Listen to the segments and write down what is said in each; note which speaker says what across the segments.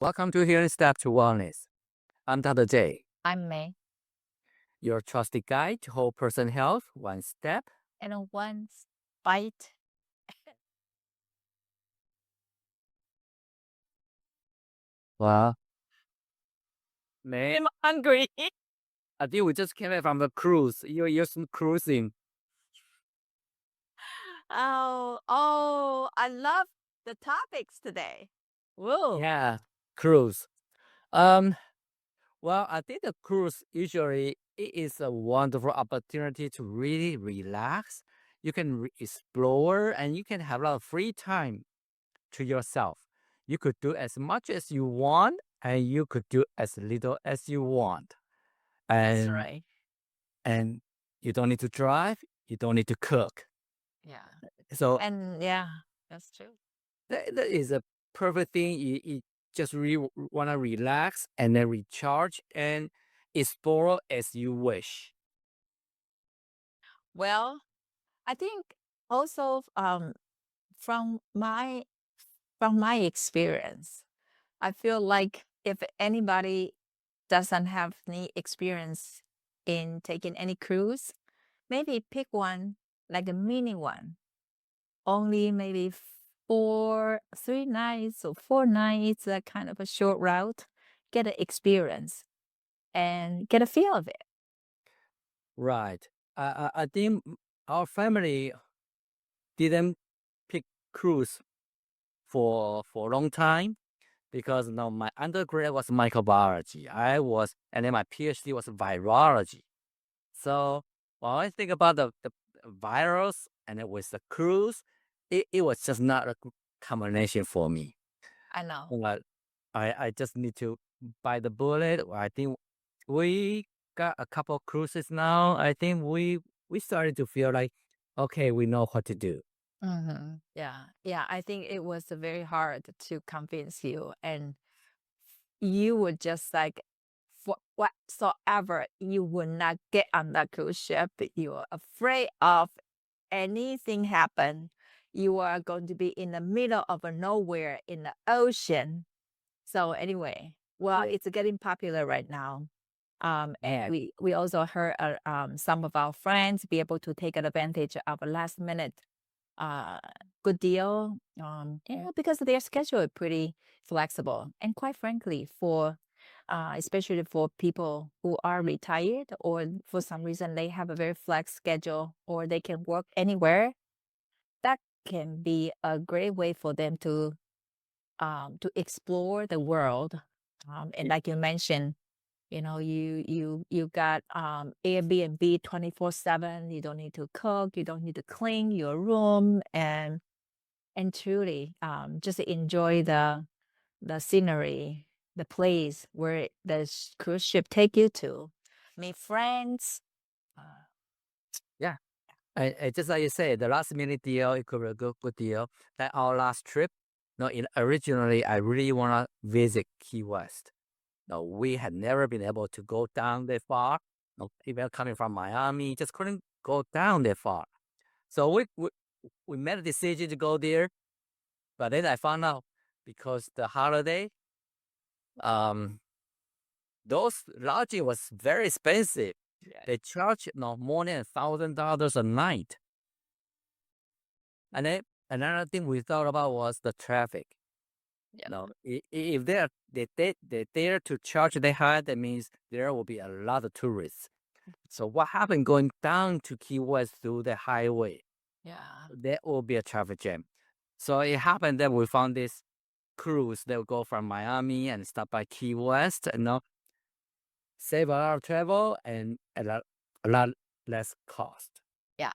Speaker 1: Welcome to Healing Step to Wellness. I'm Dr. J,
Speaker 2: I'm May.
Speaker 1: your trusted guide to whole person health, one step.
Speaker 2: And one bite.
Speaker 1: Well, May,
Speaker 2: I'm hungry.
Speaker 1: I think we just came back from the cruise. You're cruising.
Speaker 2: Oh, I love the topics today. Whoa.
Speaker 1: Yeah, cruise. Um, well, I think the cruise usually it is a wonderful opportunity to really relax. You can explore and you can have a lot of free time to yourself. You could do as much as you want and you could do as little as you want.
Speaker 2: That's
Speaker 1: And
Speaker 2: right.
Speaker 1: and you don't need to drive, you don't need to cook.
Speaker 2: Yeah.
Speaker 1: So
Speaker 2: And yeah, that's true.
Speaker 1: that is a perfect thing. You just really want to relax and then recharge and explore as you wish.
Speaker 2: Well, I think also from my from my experience, I feel like if anybody doesn't have any experience in taking any cruise, maybe pick one like a mini one. Only maybe 3 nights or 4 nights, that kind of a short route. Get an experience and get a feel of it.
Speaker 1: Right. I think our family didn't pick cruise for a long time because my undergrad was microbiology. And then my PhD was virology. So when I think about the virus and it was the cruise, it was just not a good combination for me.
Speaker 2: I know.
Speaker 1: But I just need to bite the bullet. I think we got a couple cruises now. I think we started to feel like, okay, we know what to do.
Speaker 2: Yeah. I think it was very hard to convince you, and you would just like, for whatsoever, you would not get on that cruise ship. You are afraid of anything happen. You are going to be in the middle of a nowhere in the ocean. So anyway, well, it's getting popular right now. And we also heard some of our friends be able to take advantage of a last minute good deal. Because their schedule is pretty flexible, and quite frankly, for especially for people who are retired or for some reason they have a very flex schedule or they can work anywhere, that can be a great way for them to explore the world. And like you mentioned, you got Airbnb 24/7. You don't need to cook. You don't need to clean your room, and truly just enjoy the scenery, the place where the cruise ship take you to, meet friends.
Speaker 1: Yeah. And just like you say, the last minute deal, it could be a good deal. Like our last trip, originally I really want to visit Key West. No, we had never been able to go down that far. No, even coming from Miami, just couldn't go down that far. So we made a decision to go there, but then I found out because the holiday, um, those lodging was very expensive.
Speaker 2: Yeah.
Speaker 1: They charge more than $1,000 a night. And then another thing we thought about was the traffic.
Speaker 2: Yeah.
Speaker 1: If they dare to charge that high, that means there will be a lot of tourists. So what happened going down to Key West through the highway?
Speaker 2: Yeah.
Speaker 1: There will be a traffic jam. So it happened that we found this cruise that will go from Miami and stop by Key West and save a lot of travel and a lot less cost.
Speaker 2: Yeah.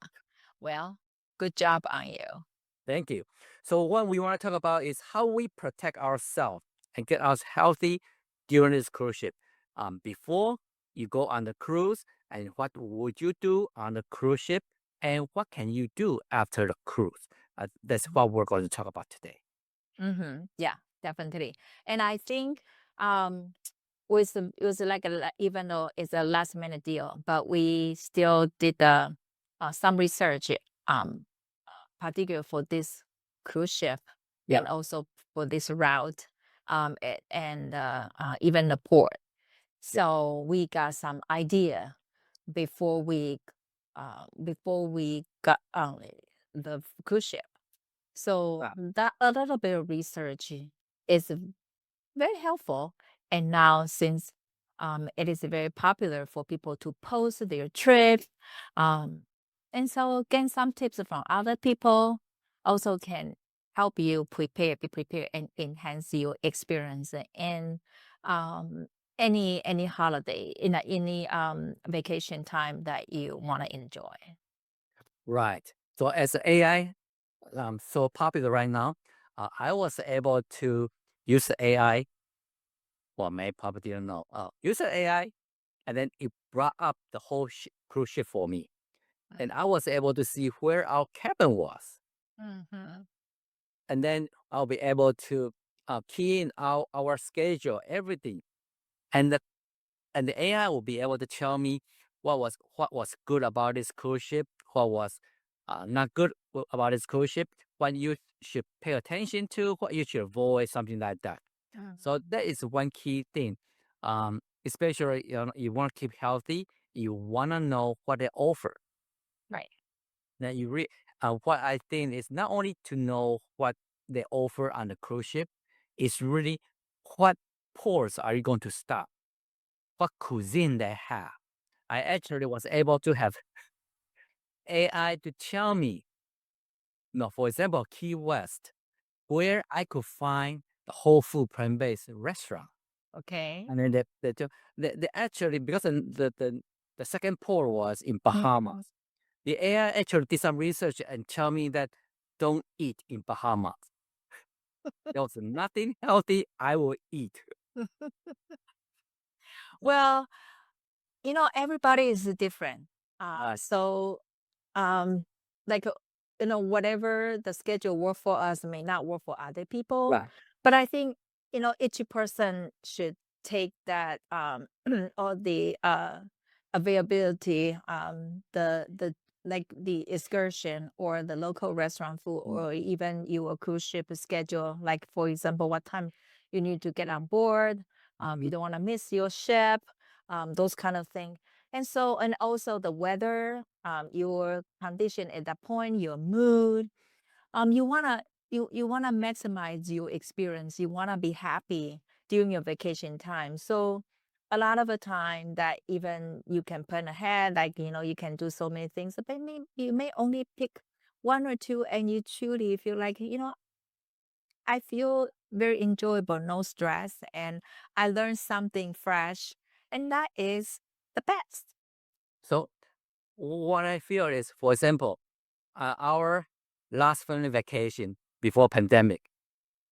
Speaker 2: Well, good job on you.
Speaker 1: Thank you. So what we want to talk about is how we protect ourselves and get us healthy during this cruise ship. Before you go on the cruise, and what would you do on the cruise ship, and what can you do after the cruise? That's what we're going to talk about today.
Speaker 2: Yeah, definitely. And I think it was like even though it's a last minute deal, but we still did some research, particular for this cruise ship
Speaker 1: Yeah.
Speaker 2: and also for this route. and even the port. So we got some idea before we got on the cruise ship. So
Speaker 1: Wow.
Speaker 2: that a little bit of research is very helpful. And now since it is very popular for people to post their trip, um, and so gain some tips from other people also can help you be prepared and enhance your experience in um, any holiday in any vacation time that you want to enjoy.
Speaker 1: Right. So as AI so popular right now, I was able to use the AI. Well, maybe probably didn't know. Use the AI, and then it brought up the whole cruise ship for me, and I was able to see where our cabin was,
Speaker 2: Mhm.
Speaker 1: and then I'll be able to key in our schedule, everything, and the AI will be able to tell me what was good about this cruise ship, what was not good about this cruise ship, what you should pay attention to, what you should avoid, something like that. So that is one key thing. Especially you want to keep healthy, you want to know what they offer.
Speaker 2: Right.
Speaker 1: Now what I think is not only to know what they offer on the cruise ship, it's really what ports are you going to stop, what cuisine they have. I actually was able to have AI to tell me, for example, Key West, where I could find the whole food plant-based restaurant.
Speaker 2: Okay.
Speaker 1: And then they actually, because the second port was in Bahamas, the AI actually did some research and tell me that don't eat in Bahamas. There was nothing healthy I will eat.
Speaker 2: Well, everybody is different.
Speaker 1: Uh,
Speaker 2: So, um, like, whatever the schedule work for us may not work for other people.
Speaker 1: right.
Speaker 2: But I think, each person should take that, all the availability, like the excursion or the local restaurant food,
Speaker 1: Mm,
Speaker 2: or even your cruise ship schedule. Like, for example, what time you need to get on board. You
Speaker 1: mhm.
Speaker 2: don't want to miss your ship, those kind of things. And so, and also the weather, your condition at that point, your mood, you wanna maximize your experience. You wanna be happy during your vacation time. So a lot of the time that even you can plan ahead, like you can do so many things, but you may only pick one or two, and you truly feel like, I feel very enjoyable, no stress, and I learned something fresh, and that is the best.
Speaker 1: So what I feel is, for example, our last family vacation before pandemic,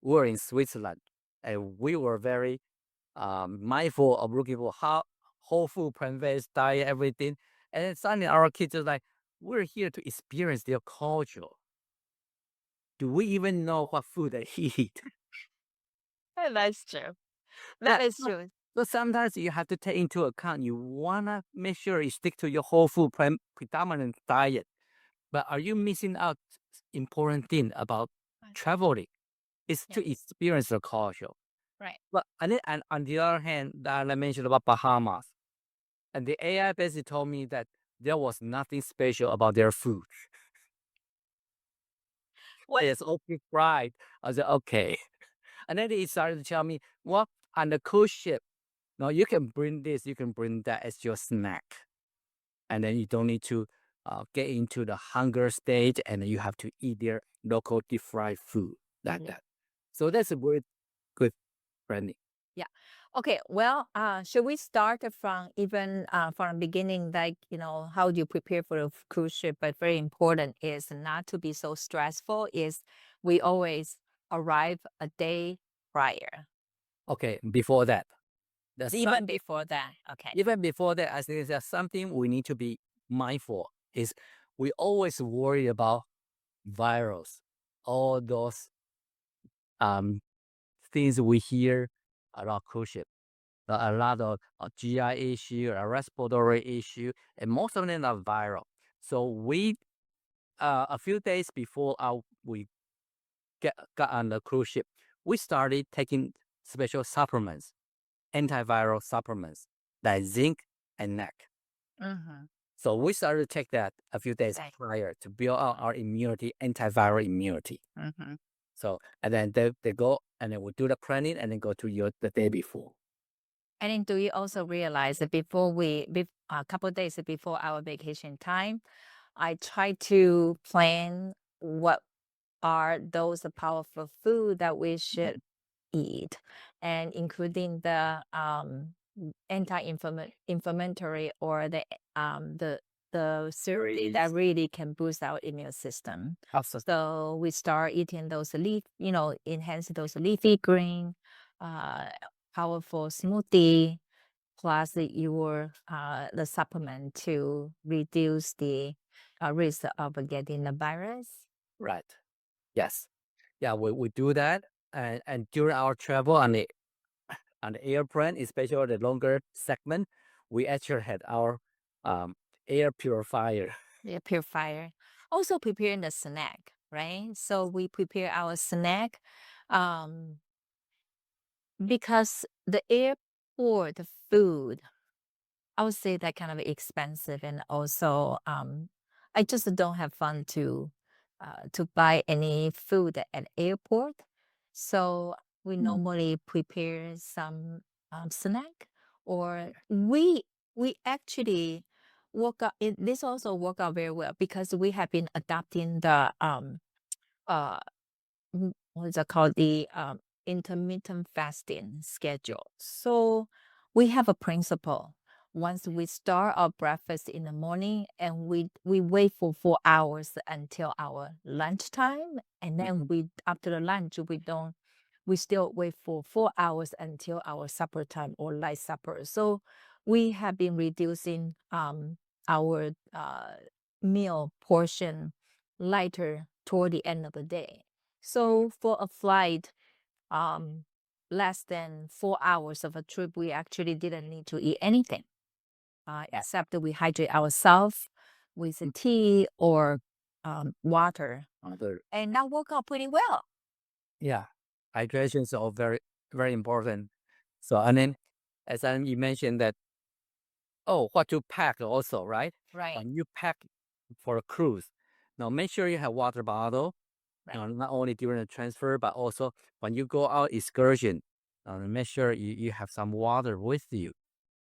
Speaker 1: we were in Switzerland, and we were very mindful of looking for how whole food, plant-based diet, everything. And then suddenly our kids are like, we're here to experience their culture. Do we even know what food they eat?
Speaker 2: That's true.
Speaker 1: so,
Speaker 2: That is
Speaker 1: so
Speaker 2: true.
Speaker 1: so sometimes you have to take into account, you wanna make sure you stick to your whole food predominant diet. But are you missing out important thing about
Speaker 2: Right.
Speaker 1: traveling? Is to
Speaker 2: Yes.
Speaker 1: experience the culture.
Speaker 2: Right.
Speaker 1: But and on the other hand, that I mentioned about Bahamas, and the AI basically told me that there was nothing special about their food.
Speaker 2: What?
Speaker 1: It's okay fried. I said, okay. And then he started to tell me, well, on the cruise ship, no, you can bring this, you can bring that as your snack. And then you don't need to get into the hunger stage, and you have to eat their local deep fried food like
Speaker 2: Mhm.
Speaker 1: that. So that's a very good branding.
Speaker 2: Yeah. Okay. Well, should we start from even from the beginning, like, how do you prepare for a cruise ship? But very important is not to be so stressful. Is we always arrive a day prior,
Speaker 1: Okay, before that, there's
Speaker 2: even
Speaker 1: something,
Speaker 2: before that. Okay.
Speaker 1: even before that, I think there's something we need to be mindful is we always worry about virus, all those um things we hear about cruise ship. A lot of GI issue, a respiratory issue, and most of them are viral. So we a few days before we got on the cruise ship, we started taking special supplements, antiviral supplements like zinc and NAC.
Speaker 2: Mm-hmm.
Speaker 1: So we started to take that a few days
Speaker 2: Right.
Speaker 1: prior to build out our immunity, antiviral immunity.
Speaker 2: Mm-hmm.
Speaker 1: So, and then they go and then we do the planning and then go to the day before.
Speaker 2: And then do you also realize that a couple of days before our vacation time, I try to plan what are those powerful food that we should eat, and including the anti-inflammatory or the cereal that really can boost our immune system.
Speaker 1: Absolutely.
Speaker 2: So we start eating those enhance those leafy green, powerful smoothie, plus the supplement to reduce the risk of getting the virus.
Speaker 1: Right. Yes. Yeah, we do that. And during our travel on the airplane, especially the longer segment, we actually had our air purifier.
Speaker 2: Yeah, purifier. Also preparing the snack, right? So we prepare our snack because the airport food, I would say that kind of expensive, and also I just don't have fun to buy any food at airport. So we normally prepare some snack, or we actually work out. This also work out very well because we have been adopting the uh what is it called, the intermittent fasting schedule. So we have a principle. Once we start our breakfast in the morning, and we wait for 4 hours until our lunchtime, and then we after the lunch we still wait for 4 hours until our supper time or light supper. So we have been reducing our meal portion lighter toward the end of the day. So for a flight, less than 4 hours of a trip, we actually didn't need to eat anything, except that we hydrate ourselves with a tea or water, and that worked out pretty well.
Speaker 1: Yeah, hydration is all very, very important. So, and then as you mentioned that, what to pack also, right?
Speaker 2: Right.
Speaker 1: When you pack for a cruise, now make sure you have water bottle,
Speaker 2: Right.
Speaker 1: not only during the transfer, but also when you go out excursion, make sure you have some water with you.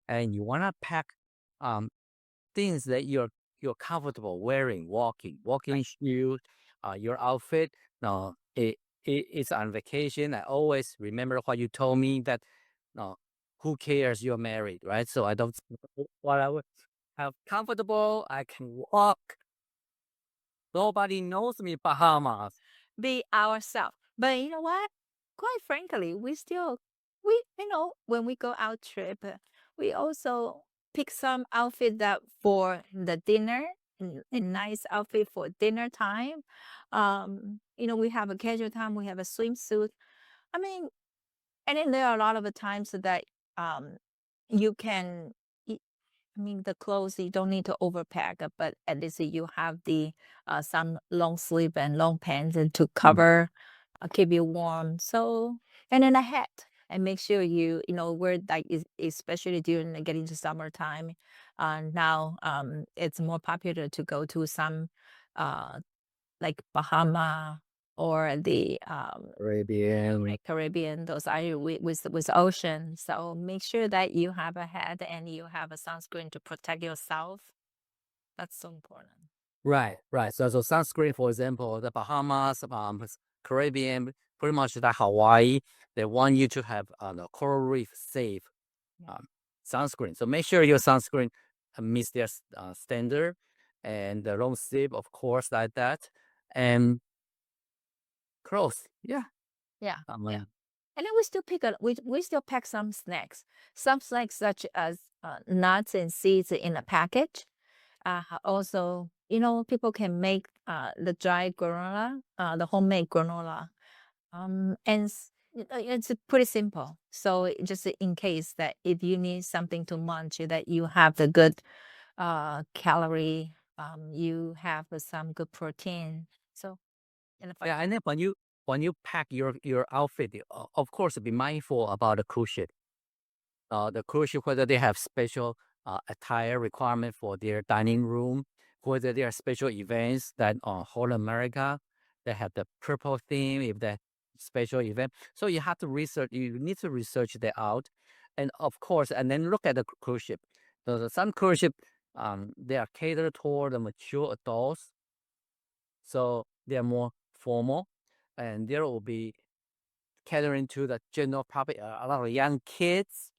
Speaker 1: And you want to pack um, things that you're comfortable wearing, walking shoes, your outfit. No, it's on vacation. I always remember what you told me that, no, who cares? You're married, right? So I don't what I would have comfortable. I can walk. Nobody knows me, Bahamas.
Speaker 2: Be ourselves. But you know what? Quite frankly, when we go out trip, we also pick some outfit that for the dinner, a nice outfit for dinner time. We have a casual time, we have a swimsuit. I mean, and then there are a lot of the times that you can the clothes, you don't need to overpack, but at least you have the some long sleeve and long pants and to cover, keep you warm. So, and then a hat, and make sure wear like especially during getting to summertime. Now it's more popular to go to some like Bahama or the
Speaker 1: Arabian.
Speaker 2: Caribbean, those are with ocean. So make sure that you have a hat and you have a sunscreen to protect yourself. That's so important.
Speaker 1: Right, right. So sunscreen, for example, the Bahamas, Caribbean, pretty much the Hawaii, they want you to have the coral reef safe sunscreen. So make sure your sunscreen meets their standard, and the long sleeve, of course, like that, and clothes. Yeah.
Speaker 2: Yeah,
Speaker 1: Yeah.
Speaker 2: And then we still pack some snacks. Some snacks such as nuts and seeds in a package. Also, people can make the dry granola, the homemade granola. It's pretty simple. So just in case that if you need something to munch, that you have the good calorie, you have some good protein. So,
Speaker 1: Yeah, and then when you when you pack your outfit, of course, be mindful about the cruise ship. The cruise ship, whether they have special attire requirement for their dining room, whether there are special events that on whole America, they have the purple theme, if the special event. So you have to research, you need to research that out. And of course, and then look at the cruise ship. So some cruise ship, they are catered toward the mature adults. So they are more formal. And there will be catering to the general public, a lot of young kids,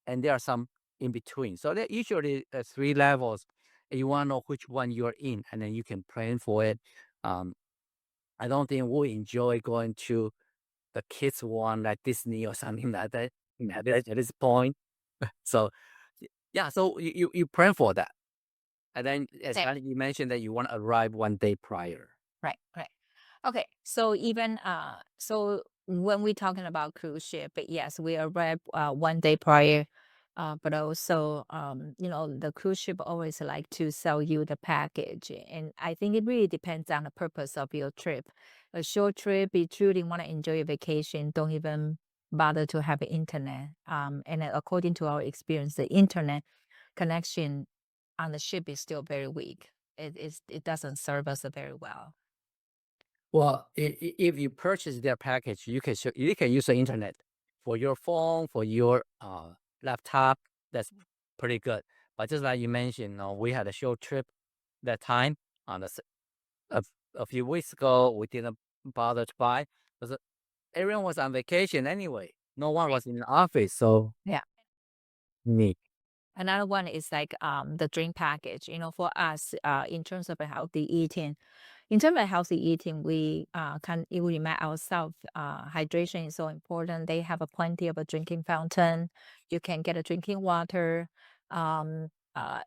Speaker 1: and there are some in between. So there usually 3 levels. You want to know which one you're in, and then you can plan for it. I don't think we enjoy going to the kids one like Disney or something like that at this point. So yeah, so you plan for that, and then as
Speaker 2: Same.
Speaker 1: you mentioned that you want to arrive 1 day prior.
Speaker 2: Right. Okay. So even so when we're talking about cruise ship, but yes, we arrive 1 day prior. But also, the cruise ship always like to sell you the package, and I think it really depends on the purpose of your trip. A short trip, you truly want to enjoy your vacation, don't even bother to have internet. And according to our experience, the internet connection on the ship is still very weak. It doesn't serve us very well.
Speaker 1: Well, if you purchase their package, you can use the internet for your phone, for your laptop. That's pretty good. But just like you mentioned, we had a short trip that time on a, a few weeks ago. We didn't bother to buy because everyone was on vacation anyway. No one was in the office, so
Speaker 2: Yeah.
Speaker 1: neat.
Speaker 2: Another one is like the drink package. For us, in terms of a healthy eating, we can remind ourselves hydration is so important. They have a plenty of a drinking fountain. You can get a drinking water.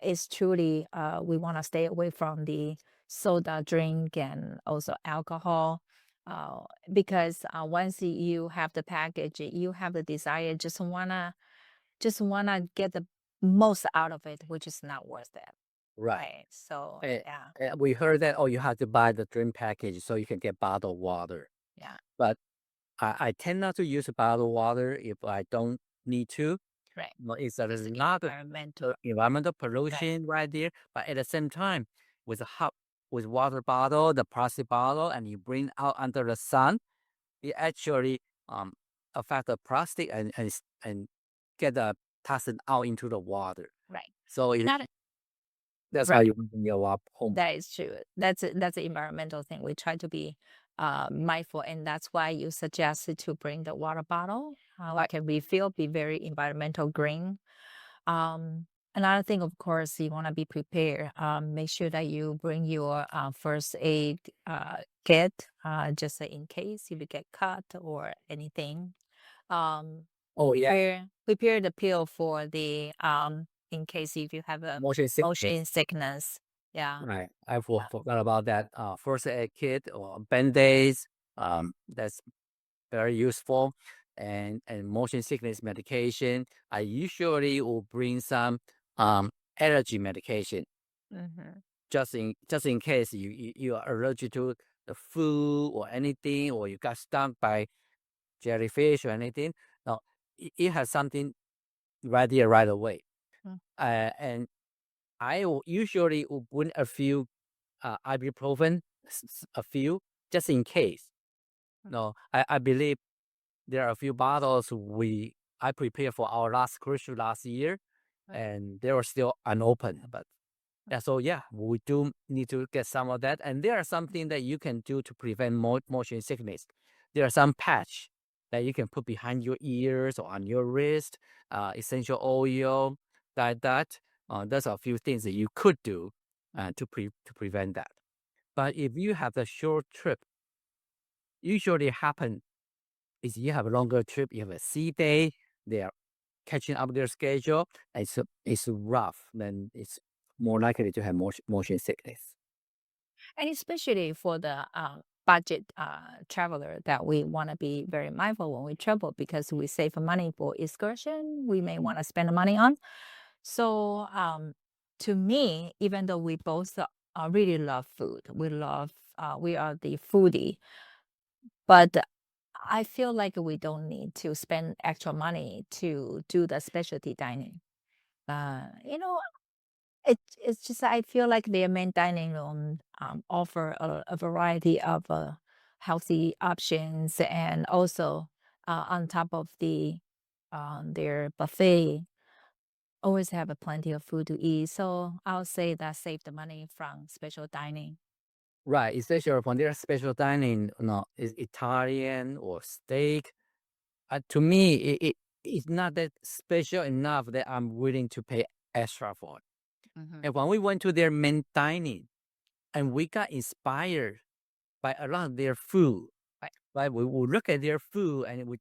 Speaker 2: It's truly we want to stay away from the soda drink and also alcohol. Because once you have the package, you have the desire, just wanna get the most out of it, which is not worth it.
Speaker 1: Right.
Speaker 2: Right. So
Speaker 1: Eh,
Speaker 2: yeah.
Speaker 1: we heard that, you have to buy the drink package so you can get bottled water.
Speaker 2: Yeah.
Speaker 1: But I tend not to use bottled water if I don't need to.
Speaker 2: Right.
Speaker 1: No, it's a
Speaker 2: It's
Speaker 1: lot of environmental
Speaker 2: right.
Speaker 1: pollution right there. But at the same time, with with water bottle, the plastic bottle, and you bring out under the sun, it actually affect the plastic and get the toxin out into the water.
Speaker 2: Right.
Speaker 1: So
Speaker 2: Not
Speaker 1: that's how
Speaker 2: right.
Speaker 1: you bring your home.
Speaker 2: That is true. That's an environmental thing. We try to be mindful, and that's why you suggested to bring the water bottle. Like can refill, be very environmental green. Another thing, of course, you want to be prepared. Make sure that you bring your first aid kit, just in case if you get cut or anything. Um,
Speaker 1: Oh yeah,
Speaker 2: prepare the pill for the in case if you have a
Speaker 1: motion sickness.
Speaker 2: motion sickness. Yeah.
Speaker 1: Right, I forgot about that. First aid kit or band-aids. That's very useful, and motion sickness medication. I usually will bring some allergy medication
Speaker 2: Mm-hmm.
Speaker 1: just in case you are allergic to the food or anything, or you got stung by jellyfish or anything. No, it has something right there right away.
Speaker 2: Mm.
Speaker 1: And I will usually will bring a few ibuprofen, a few just in case. No, I believe there are a few bottles I prepared for our last cruise ship last year, and they were still unopened. But yeah, so yeah, we do need to get some of that. And there are something that you can do to prevent motion sickness. There are some patch that you can put behind your ears or on your wrist, essential oil, like that. There's a few things that you could do to prevent that. But if you have a short trip, usually happen is you have a longer trip, you have a sea day, they are catching up their schedule, it's rough, then it's more likely to have motion sickness.
Speaker 2: And especially for the budget traveler, that we want to be very mindful when we travel because we save money for excursion we may want to spend money on. So to me, even though we both really love food, we are the foodie, but I feel like we don't need to spend extra money to do the specialty dining. You know, it's just I feel like their main dining room offer a variety of healthy options, and also on top of their buffet always have a plenty of food to eat. So I'll say that save the money from special dining.
Speaker 1: Right, especially when their special dining, is Italian or steak. To me, it's not that special enough that I'm willing to pay extra for it.
Speaker 2: Hmm.
Speaker 1: And when we went to their main dining, and we got inspired by a lot of their food,
Speaker 2: Right.
Speaker 1: right? We look at their food and we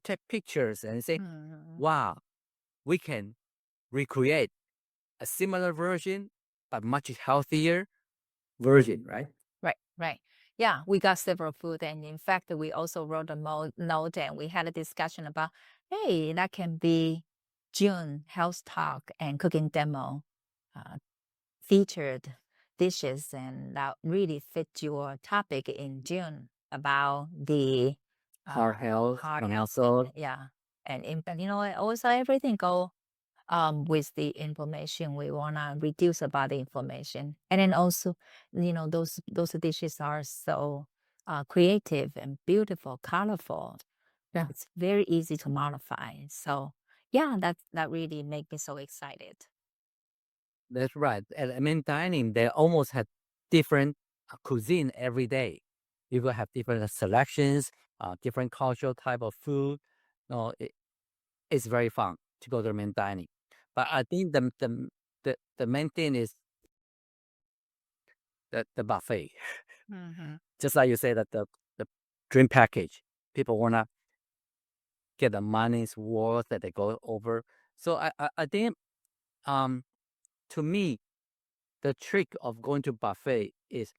Speaker 1: take pictures and say,
Speaker 2: Hmm.
Speaker 1: wow, we can recreate a similar version, but much healthier version, right?
Speaker 2: Right, right. Yeah, we got several food, and in fact, we also wrote a note, and we had a discussion about, hey, that can be June health talk and cooking demo, uh, featured dishes, and that really fit your topic in June about the
Speaker 1: Heart health,
Speaker 2: heart
Speaker 1: and
Speaker 2: health,
Speaker 1: also
Speaker 2: yeah, and impact. Also everything go with the inflammation. We wanna reduce the body inflammation, and then also, those dishes are so creative and beautiful, colorful.
Speaker 1: yeah,
Speaker 2: It's very easy to modify. So yeah, that really make me so excited.
Speaker 1: that's right. At main dining, they almost had different cuisine every day. You will have different selections, different cultural type of food. No, it's very fun to go to the main dining. But I think the main thing is the buffet.
Speaker 2: Hmm.
Speaker 1: Just like you say that the drink package, people wanna get the money's worth that they go over. So I think um to me the trick of going to buffet is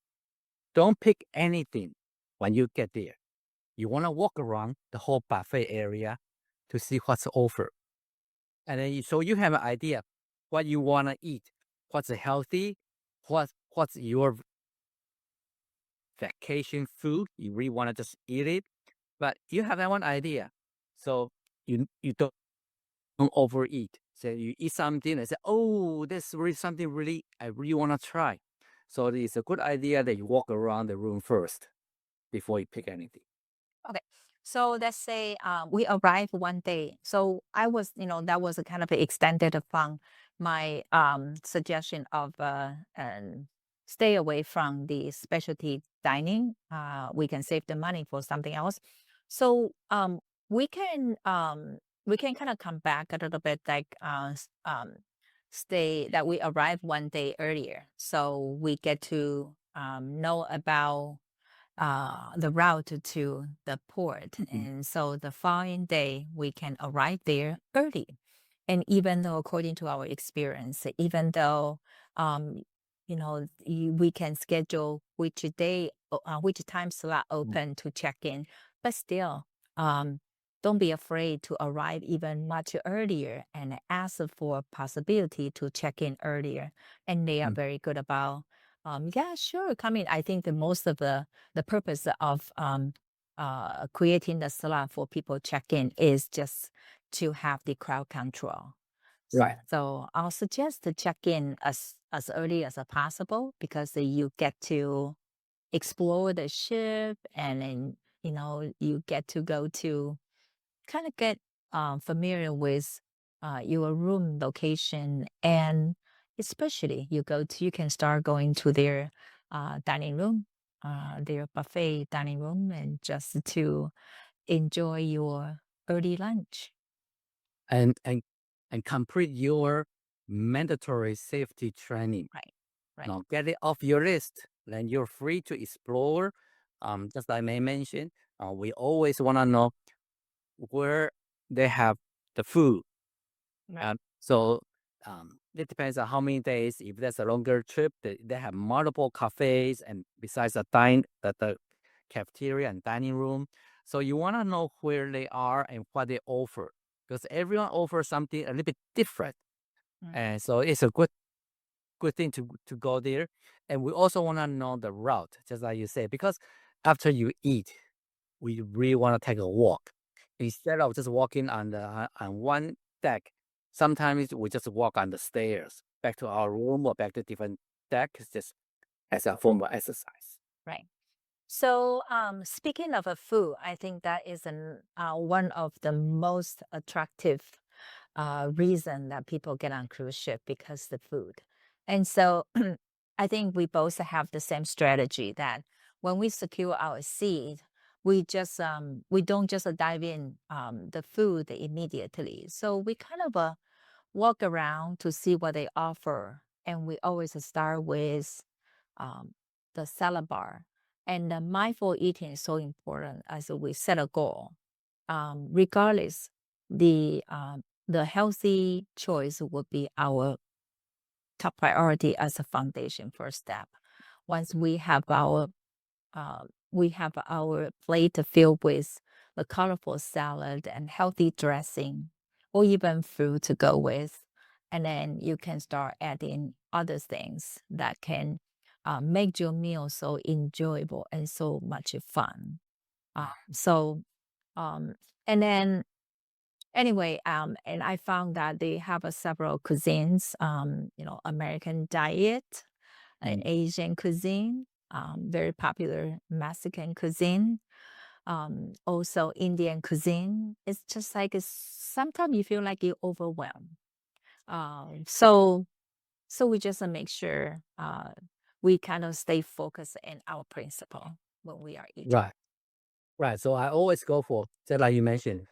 Speaker 1: don't pick anything when you get there. You wanna walk around the whole buffet area to see what's offered. And then so you have an idea what you wanna eat, what's healthy, what's your vacation food. You really wanna just eat it, but you have that one idea. So you don't overeat. So you eat something and say, "Oh, that's really something really I really wanna try." So it's a good idea that you walk around the room first before you pick anything.
Speaker 2: Okay. So let's say we arrive one day. So I was, that was a kind of extended from my suggestion of stay away from the specialty dining. We can save the money for something else. So we can um, we can kind of come back a little bit, like stay that we arrive one day earlier, so we get to know about the route to the port.
Speaker 1: Mhm.
Speaker 2: And so the following day, we can arrive there early. And even though, according to our experience, even though, we can schedule which day, which time slot open to check in, but still, um, don't be afraid to arrive even much earlier and ask for possibility to check in earlier. And they are
Speaker 1: Mm.
Speaker 2: very good about, yeah, sure, come in. I think the most of the purpose of creating the slot for people check-in is just to have the crowd control.
Speaker 1: Right.
Speaker 2: So I'll suggest to check in as early as possible, because you get to explore the ship, and then you get to go to kind of get familiar with your room location, and especially you can start going to their dining room, their buffet dining room, and just to enjoy your early lunch.
Speaker 1: And complete your mandatory safety training.
Speaker 2: Right, right.
Speaker 1: Now get it off your list. Then you're free to explore. Just like I may mention, we always want to know where they have the food.
Speaker 2: Right.
Speaker 1: So it depends on how many days. If there's a longer trip, they have multiple cafes, and besides the cafeteria and dining room. So you want to know where they are and what they offer, because everyone offers something a little bit different,
Speaker 2: Mm.
Speaker 1: and so it's a good thing to go there. And we also want to know the route, just like you said, because after you eat, we really want to take a walk. Instead of just walking on one deck, sometimes we just walk on the stairs back to our room or back to different decks, just as a form of exercise.
Speaker 2: Right. So, speaking of a food, I think that is one of the most attractive reason that people get on cruise ship because the food. And so, I think we both have the same strategy that when we secure our seat, we don't just dive in the food immediately. So we kind of walk around to see what they offer, and we always start with um, the salad bar. And the mindful eating is so important as we set a goal. Regardless, the healthy choice would be our top priority as a foundation first step. Once we have our plate filled with the colorful salad and healthy dressing, or even fruit to go with, and then you can start adding other things that can make your meal so enjoyable and so much fun. So, and then anyway, and I found that they have several cuisines, American diet, Asian cuisine, very popular Mexican cuisine, also Indian cuisine. It's just like sometimes you feel like you're overwhelmed. So we just make sure we kind of stay focused in our principle when we are eating.
Speaker 1: Right. Right. So I always go for, just like you mentioned,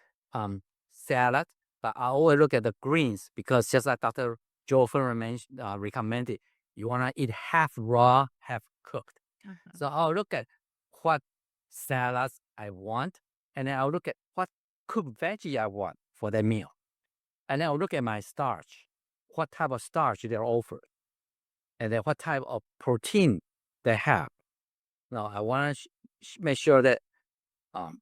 Speaker 1: salad, but I always look at the greens because just like Dr. Joe Furman recommended, you want to eat half raw, half cooked. So I'll look at what salads I want, and then I'll look at what cooked veggie I want for that meal. And then I'll look at my starch, what type of starch they're offered, and then what type of protein they have. Now, I want to make sure that um,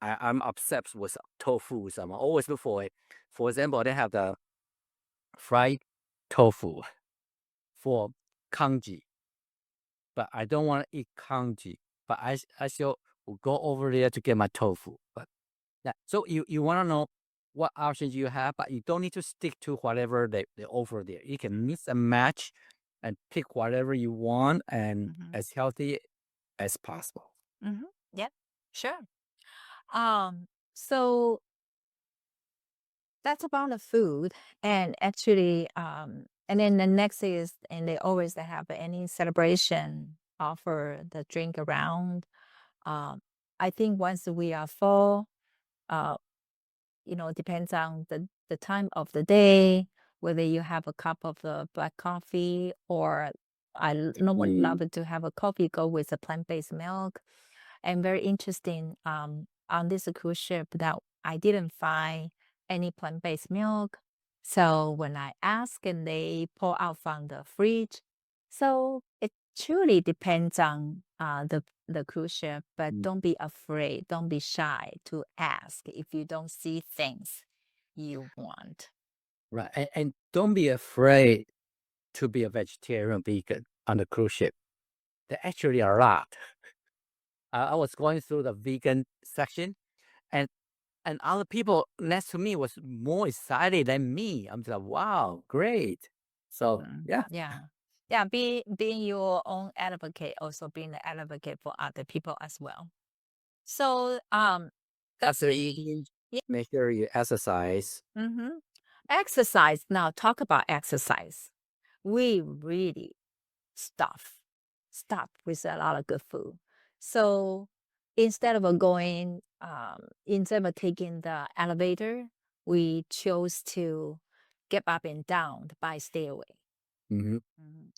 Speaker 1: I'm obsessed with tofu. So I'm always look for it. For example, they have the fried tofu for congee, but I don't want to eat congee. But I still will go over there to get my tofu. But yeah, so you want to know what options you have, but you don't need to stick to whatever they offer there. You can mix and match and pick whatever you want and as healthy as possible.
Speaker 2: Yep, sure. So that's about the food. And actually, and then the next is, and they always have any celebration offer the drink around. I think once we are full, uh, depends on the time of the day, whether you have a cup of the black coffee or I normally love it to have a coffee go with a plant-based milk. And very interesting on this cruise ship that I didn't find any plant-based milk. So when I asked and they pull out from the fridge, so it truly depends on the cruise ship, but don't be afraid, don't be shy to ask if you don't see things you want.
Speaker 1: Right. And don't be afraid to be a vegetarian vegan on the cruise ship. There actually are a lot. I was going through the vegan section, and other people next to me was more excited than me. I'm just like, wow, great. So yeah.
Speaker 2: Yeah, being your own advocate, also being an advocate for other people as well. So
Speaker 1: After eating,
Speaker 2: yeah.
Speaker 1: make sure you exercise.
Speaker 2: Exercise. Now talk about exercise. We really stuff with a lot of good food. So instead of instead of taking the elevator, we chose to get up and down by stairway.
Speaker 1: Hmm.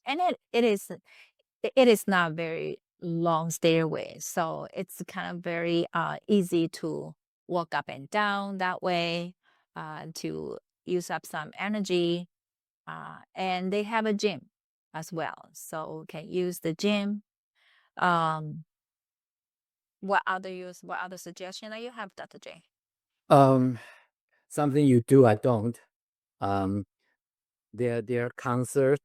Speaker 2: And it is not very long stairway, so it's kind of very easy to walk up and down that way to use up some energy. And they have a gym as well, so can use the gym. Um, what other suggestion that you have, Dr. J?
Speaker 1: Something you do, I don't. Their concert,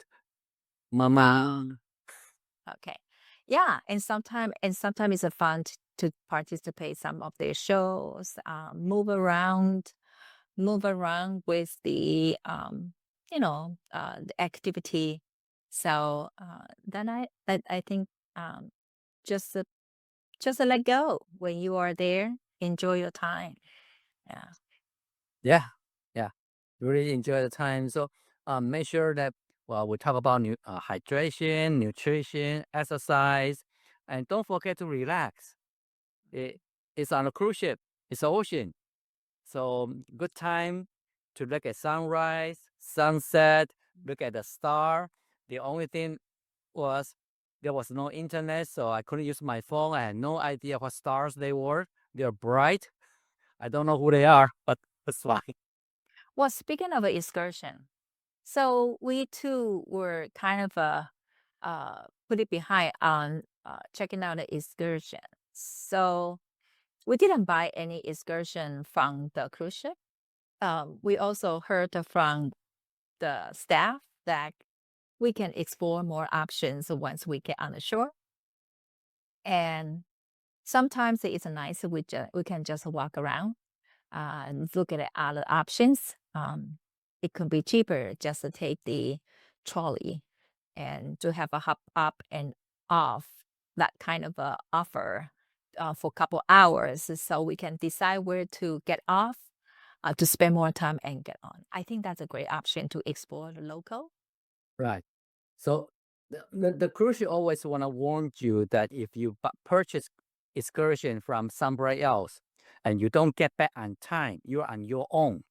Speaker 1: Mama.
Speaker 2: Okay, yeah, and sometimes it's a fun to participate some of their shows, move around with the activity. So then I think just just let go when you are there. Enjoy your time. Yeah.
Speaker 1: Yeah, yeah. Really enjoy the time. So make sure that we talk about hydration, nutrition, exercise, and don't forget to relax. It's on a cruise ship. It's an ocean. So good time to look at sunrise, sunset, look at the star. The only thing was there was no internet, so I couldn't use my phone. I had no idea what stars they were. They're bright. I don't know who they are, but that's fine.
Speaker 2: Well, speaking of an excursion, so we too were kind of put it behind on checking out the excursion. So we didn't buy any excursion from the cruise ship. We also heard from the staff that we can explore more options once we get on the shore. And sometimes it's nice we can just walk around and look at other options. It could be cheaper just to take the trolley and to have a hop up and off, that kind of a offer for a couple hours so we can decide where to get off to spend more time and get on. I think that's a great option to explore the local.
Speaker 1: Right. So the cruise ship always want to warn you that if you purchase excursion from somebody else and you don't get back on time, you're on your own.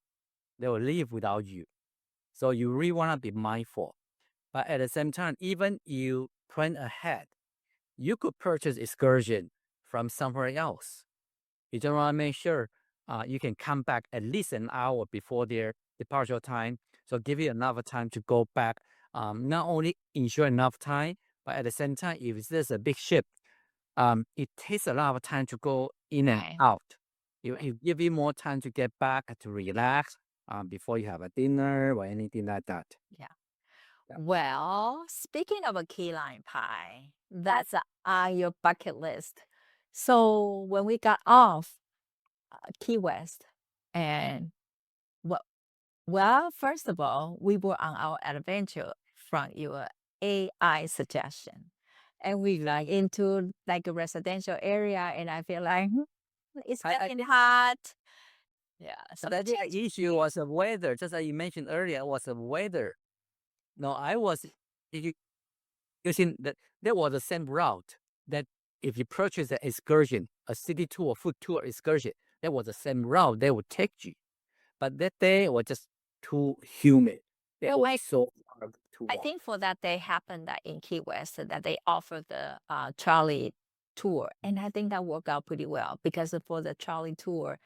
Speaker 1: They will leave without you. So you really want to be mindful. But at the same time, even you plan ahead, you could purchase excursion from somewhere else. You just want to make sure you can come back at least an hour before their departure time. So give you enough time to go back. Not only ensure enough time, but at the same time, if there's a big ship, it takes a lot of time to go in and
Speaker 2: Right.
Speaker 1: out. It give you more time to get back to relax before you have a dinner or anything like that.
Speaker 2: Yeah.
Speaker 1: Yeah.
Speaker 2: Well, speaking of a key lime pie, that's on your bucket list. So when we got off Key West, and well, well, first of all, we were on our adventure from your AI suggestion, and we like into like a residential area, and I feel like it's getting hot. Yeah, so
Speaker 1: The
Speaker 2: change.
Speaker 1: issue was the weather, just as you mentioned earlier, was the weather. No, I was using that. There was the same route that if you purchase an excursion, a city tour, food tour excursion, that was the same route they would take you. But that day was just too humid. It was so hard to
Speaker 2: I
Speaker 1: walk.
Speaker 2: think for that day happened that in Key West that they offered the trolley tour, and I think that worked out pretty well because for the trolley tour,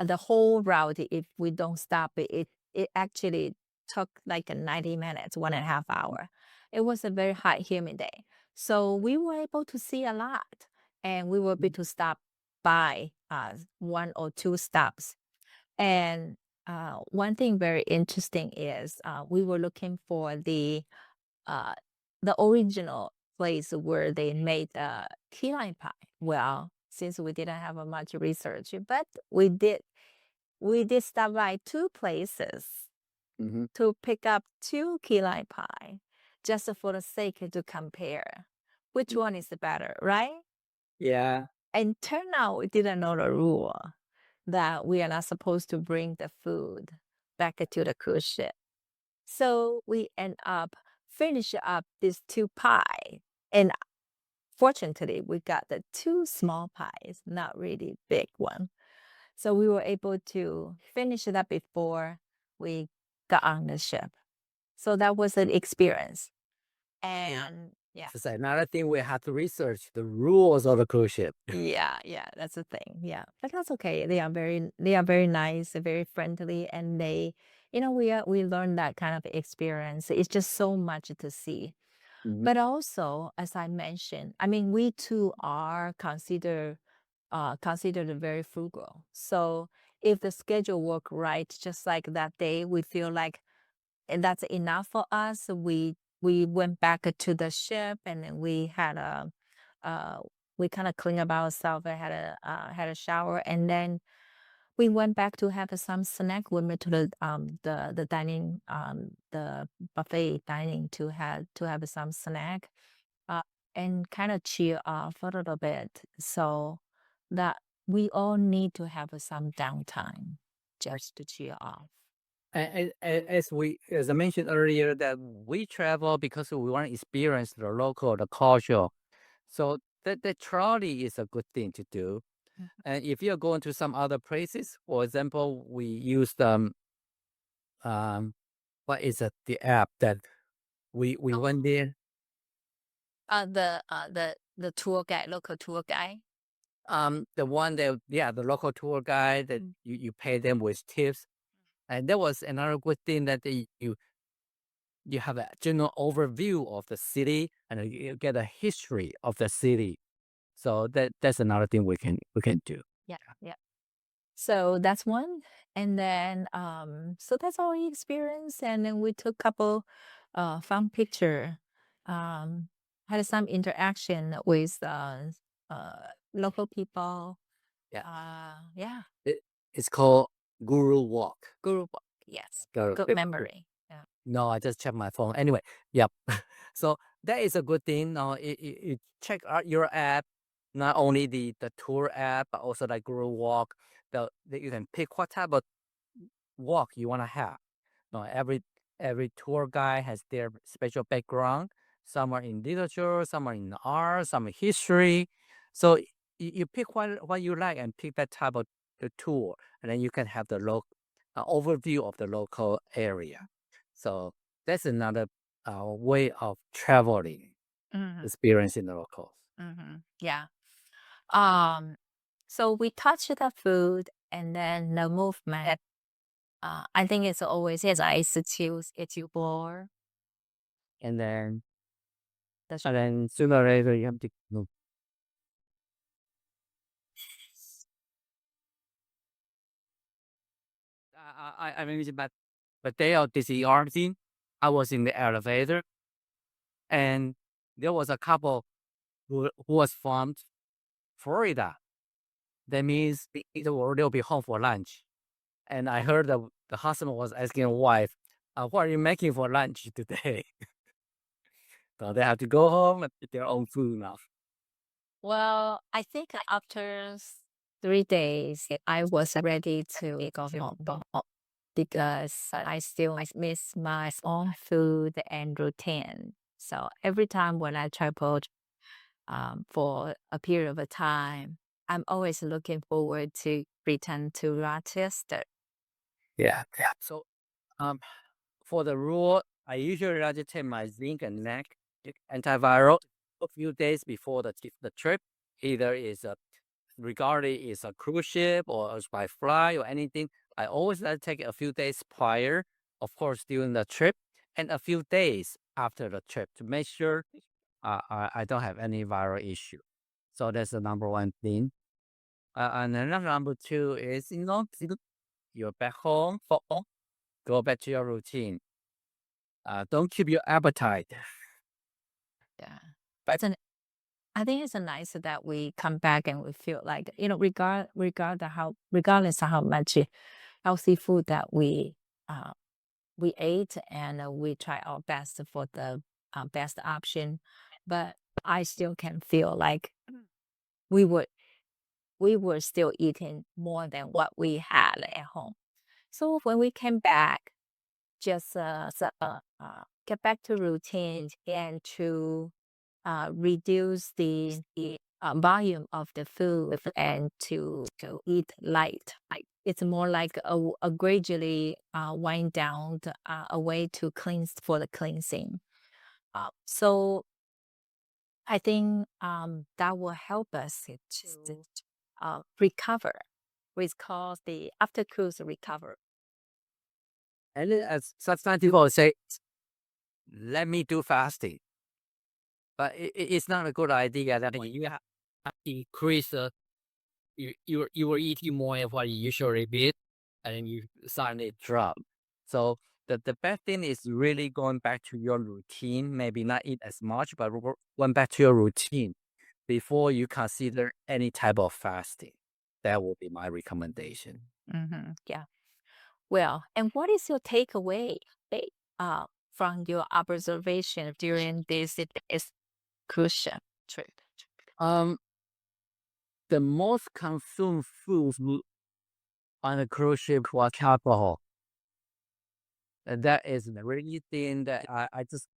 Speaker 2: the whole route, if we don't stop it actually took like a 90 minutes, 1.5 hour. It was a very hot, humid day, so we were able to see a lot, and we were able to stop by one or two stops. And one thing very interesting is we were looking for uh, the original place where they made key lime pie. Well, since we didn't have much research, but we did stop by two places
Speaker 1: Mhm.
Speaker 2: to pick up two key lime pie, just for the sake to compare which one is better, right?
Speaker 1: Yeah.
Speaker 2: And turn out we didn't know the rule that we are not supposed to bring the food back to the cruise ship. So we end up finish up these two pie. And fortunately, we got the two small pies, not really big one. So we were able to finish it up before we got on the ship. So that was an experience. And yeah.
Speaker 1: So another thing we have to research the rules of the cruise ship.
Speaker 2: Yeah, that's the thing. Yeah, but that's okay. They are very nice, very friendly, and we learned that kind of experience. It's just so much to see.
Speaker 1: Mhm.
Speaker 2: But also, as I mentioned, I mean, we too are considered very frugal. So if the schedule work right, just like that day, we feel like and that's enough for us. We went back to the ship, and then we had we kind of clean up ourselves. I had a shower, and then we went back to have some snack. We went to the dining the buffet dining to have some snack, uh, and kind of chill off a little bit. So that we all need to have some downtime just to chill off.
Speaker 1: As I mentioned earlier, that we travel because we want to experience the local, the culture. So that trolley is a good thing to do.
Speaker 2: Mhm.
Speaker 1: And if you're going to some other places, for example, we use um what is it, the app that we
Speaker 2: Oh,
Speaker 1: went there.
Speaker 2: the tour guide, local tour guide.
Speaker 1: The one that, yeah, the local tour guide that
Speaker 2: Mm.
Speaker 1: you pay them with tips. And that was another good thing, that you have a general overview of the city, and you get a history of the city. So that's another thing we can do.
Speaker 2: Yeah, yeah. So that's one. And then so that's all we experienced. And then we took couple fun picture. Had some interaction with local people.
Speaker 1: Yeah.
Speaker 2: Yeah.
Speaker 1: It, it's called Guru Walk.
Speaker 2: Group. Yes.
Speaker 1: Go-
Speaker 2: Good memory. Yeah.
Speaker 1: No, I just checked my phone. Anyway, yep. So that is a good thing. Now, you check out your app, not only the tour app, but also like Guru Walk. That you can pick what type of walk you want to have. No, every tour guide has their special background. Some are in literature, some are in art, some in history. So you pick what you like and pick that type of the tour, and then you can have the overview of the local area. So that's another way of traveling,
Speaker 2: Hmm.
Speaker 1: experiencing the locals.
Speaker 2: Hmm. Yeah. Um, so we touched the food and then the movement. I think it's always nice to explore
Speaker 1: And then
Speaker 2: the
Speaker 1: sooner or later you have to move. I mentioned, but day of this ER thing, I was in the elevator, and there was a couple who was from Florida. That means they'll be home for lunch. And I heard that the husband was asking the wife, "What are you making for lunch today?" So they have to go home and eat their own food now.
Speaker 2: Well, I think after 3 days, I was ready to go home because I still miss my own food and routine. So every time when I traveled for a period of time, I'm always looking forward to return to Rochester.
Speaker 1: Yeah, yeah. So um, for the rule, I usually like to take my zinc and neck antiviral a few days before the trip. Either is a regardless is a cruise ship or is by fly or anything. I always like to take it a few days prior, of course, during the trip, and a few days after the trip to make sure I don't have any viral issue. So that's the number one thing. And another number two is, you're back home, go back to your routine. Don't keep your appetite.
Speaker 2: Yeah.
Speaker 1: But
Speaker 2: It's an I think it's nice that we come back and we feel like, regardless of how much healthy food that uh, we ate, and we try our best for the best option, but I still can feel like we were we were still eating more than what we had at home. So when we came back, just get back to routine and to reduce the volume of the food and to eat light. Like it's more like a gradually wind down, a way to cleanse for the cleansing. So I think that will help us to recover. We call the after cruise recover.
Speaker 1: and then as sometimes people say, "Let me do fasting," but it's not a good idea. That you have to increase you were eating more of what you usually eat, and then you suddenly drop. So the best thing is really going back to your routine. Maybe not eat as much, but going back to your routine. before you consider any type of fasting. That will be my recommendation.
Speaker 2: Yeah. Well, and what is your takeaway from your observation during this cruise ship trip?
Speaker 1: Um, the most consumed food on a cruise ship was alcohol. And that is the really thing that I just,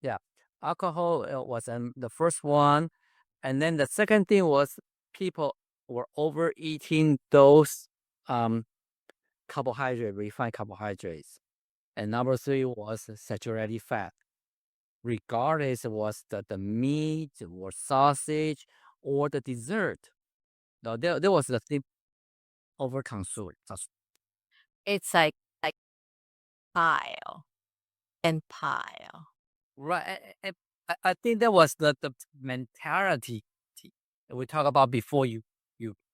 Speaker 1: yeah, alcohol was the first one. And then the second thing was people were overeating those refined carbohydrates. And number three was saturated fat. Regardless it was the meat or sausage or the dessert. No, there was the thing overconsumed.
Speaker 2: It's like pile and pile.
Speaker 1: Right. I think that was the mentality we talked about before you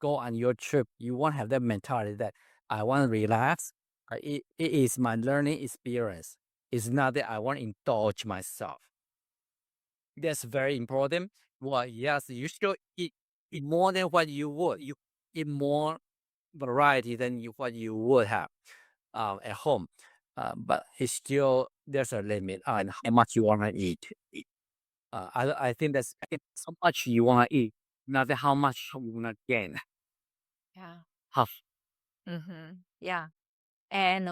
Speaker 1: go on your trip. You want to have that mentality that I want to relax. It is my learning experience. It's not that I want to indulge myself. That's very important. Well, yes, you should eat more than what you would. You eat more variety than what you would have at home. But it's still there's a limit on how much you want to eat. I think that's how much you want to eat, not how much you want to gain.
Speaker 2: Yeah.
Speaker 1: Half.
Speaker 2: Yeah. And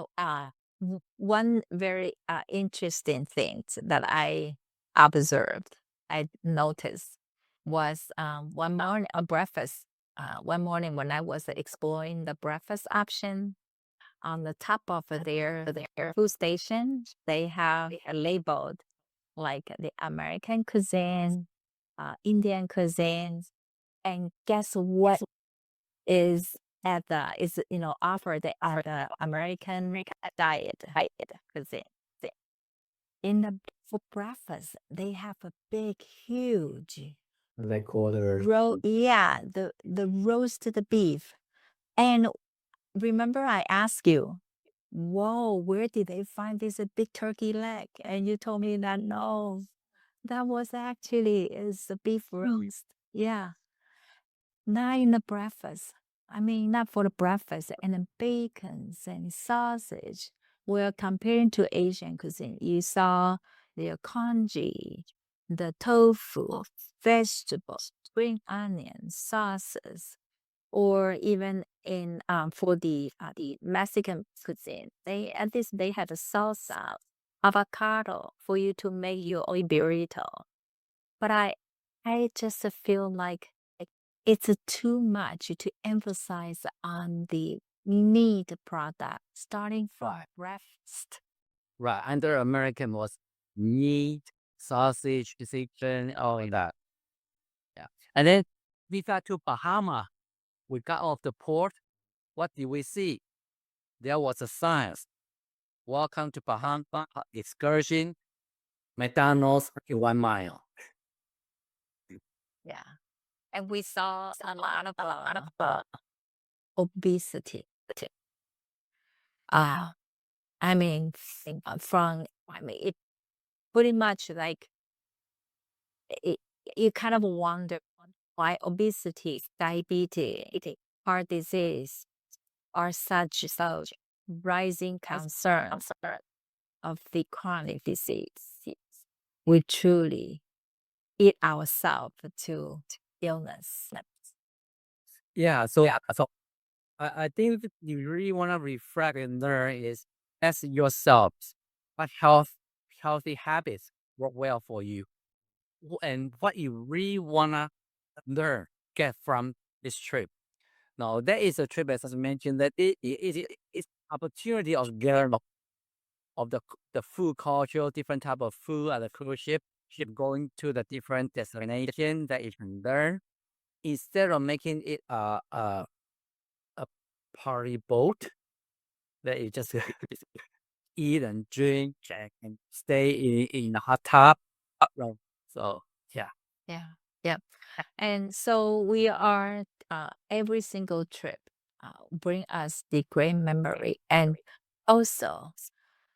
Speaker 2: one very interesting thing that I observed, I noticed, was one morning a breakfast. One morning when I was exploring the breakfast option, on the top of their food station, they have labeled like the American cuisine, Indian cuisine, and guess what is offered at the American diet cuisine. For breakfast, they have a big, huge
Speaker 1: Like quarter.
Speaker 2: the roasted beef. And remember, I asked you, whoa, where did they find this big turkey leg? And you told me that no, that was actually is the beef roast. Yeah. Not in the breakfast. I mean, not for the breakfast and then bacons and sausage. Well, comparing to Asian cuisine, you saw the congee, the tofu, vegetables, spring onions, sauces, or even in for the Mexican cuisine, they at least they had a salsa, avocado for you to make your own burrito. But I just feel like it's too much to emphasize on the meat product starting from breakfast.
Speaker 1: Right. Under American was meat, sausage, chicken, all of that. Yeah. And then we got to Bahama. We got off the port. What did we see? There was a sign. Welcome to Bahama excursion. McDonald's in 1 mile.
Speaker 2: Yeah. And we saw a lot of obesity. I mean, it pretty much like it, you kind of wonder why obesity, diabetes, heart disease are such rising concerns of the chronic disease. We truly eat ourselves to illness.
Speaker 1: Yeah. So I think that you really want to reflect and learn is ask yourselves what healthy habits work well for you and what you really want to learn, get from this trip. Now, that is a trip, as I mentioned, that it's opportunity of learn of the food culture, different type of food at the cruise ship going to the different destination that you can learn instead of making it a party boat that you just eat and drink and stay in a hot tub. Right. So yeah.
Speaker 2: Yeah. Yeah. And so we are every single trip bring us the great memory, and also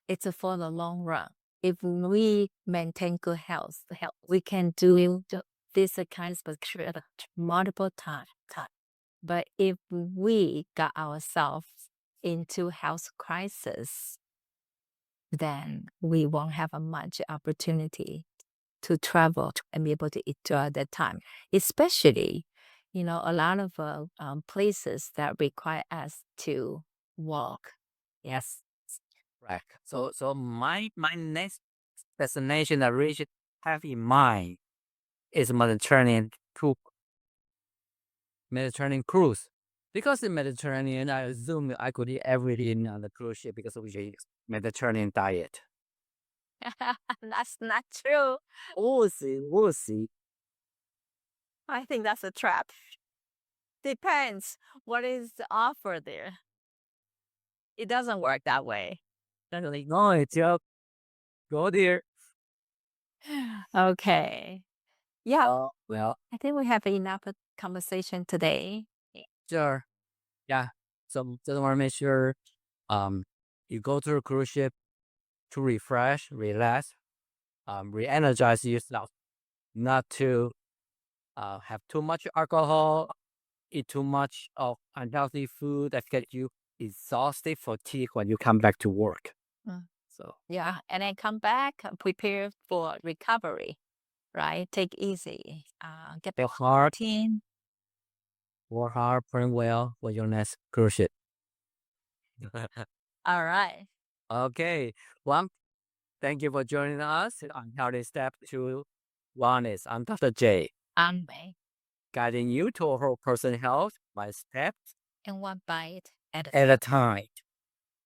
Speaker 2: it's for the long run. If we maintain good health, we can do this kind of experience multiple times. But if we got ourselves into health crisis, then we won't have a much opportunity to travel and be able to enjoy that time. Especially, a lot of places that require us to walk. Yes.
Speaker 1: Right. So my next destination that I should have in mind is Mediterranean cruise. Because in Mediterranean, I assume I could eat everything on the cruise ship because we eat Mediterranean diet.
Speaker 2: That's not true.
Speaker 1: We'll see.
Speaker 2: I think that's a trap. Depends what is the offer there. It doesn't work that way.
Speaker 1: No, it's your go there.
Speaker 2: Okay. Yeah.
Speaker 1: Well,
Speaker 2: I think we have enough conversation today.
Speaker 1: sure. Yeah. So just want to make sure you go to a cruise ship to refresh, relax, re-energize yourself, not to have too much alcohol, eat too much of unhealthy food that get you exhausted, fatigued when you come back to work. So
Speaker 2: Yeah, and then come back, prepare for recovery, right? Take easy, get
Speaker 1: feel hard,
Speaker 2: routine.
Speaker 1: work hard, plan well for your next cruise ship.
Speaker 2: All right.
Speaker 1: Okay. Well, thank you for joining us on Healthy Step to Wellness. I'm Dr. J,
Speaker 2: I'm May,
Speaker 1: guiding you to whole person health by steps
Speaker 2: and one bite at
Speaker 1: at a time.